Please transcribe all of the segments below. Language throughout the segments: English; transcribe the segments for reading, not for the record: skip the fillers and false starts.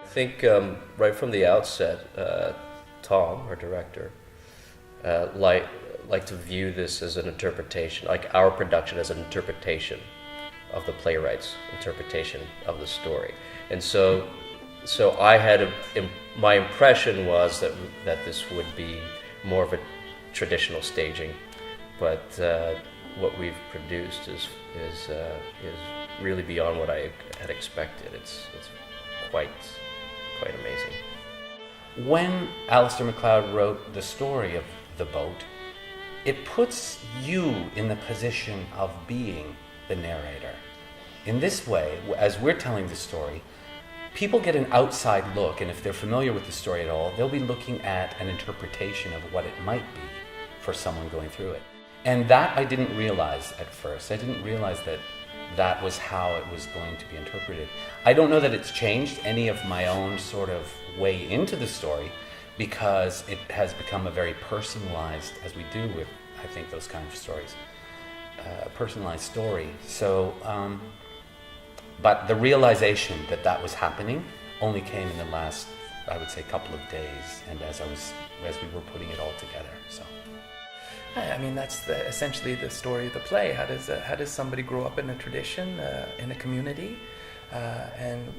I think right from the outset, Tom, our director, like to view this as an interpretation, like our production as an interpretation of the playwright's interpretation of the story. And so I had my impression was that this would be more of a traditional staging, but what we've produced is really beyond what I had expected. It's quite amazing. When Alistair MacLeod wrote the story of the boat, it puts you in the position of being the narrator. In this way, as we're telling the story, people get an outside look, and if they're familiar with the story at all, they'll be looking at an interpretation of what it might be for someone going through it. And that I didn't realize at first. I didn't realize that was how it was going to be interpreted. I don't know that it's changed any of my own sort of way into the story, because it has become a very personalized, as we do with, I think, those kind of stories, a personalized story. So, but the realization that was happening only came in the last, I would say, couple of days, and as we were putting it all together. So, I mean, that's essentially the story of the play. How does somebody grow up in a tradition, in a community, and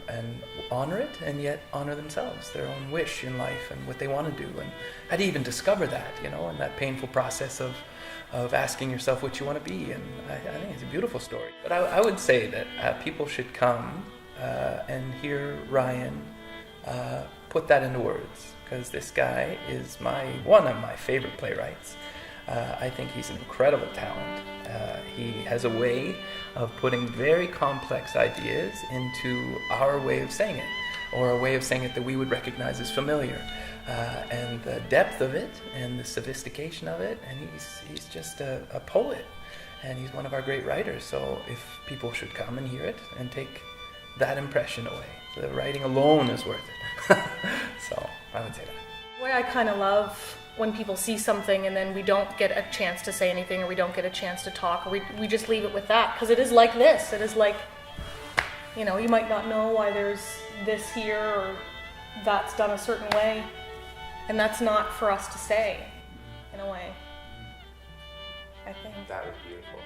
honor it, and yet honor themselves, their own wish in life and what they want to do, and how do you even discover that, and that painful process of asking yourself what you want to be. And I think it's a beautiful story. But I would say that people should come and hear Ryan put that into words, because this guy is one of my favorite playwrights. I think he's an incredible talent. He has a way of putting very complex ideas into our way of saying it, or a way of saying it that we would recognize as familiar. And the depth of it, and the sophistication of it, and he's just a poet, and he's one of our great writers. So if people should come and hear it and take that impression away, the writing alone is worth it. So I would say that. The way I kind of love when people see something and then we don't get a chance to say anything, or we don't get a chance to talk, or we just leave it with that, because it is like this. It is like, you might not know why there's this here or that's done a certain way, and that's not for us to say, in a way. I think that was beautiful.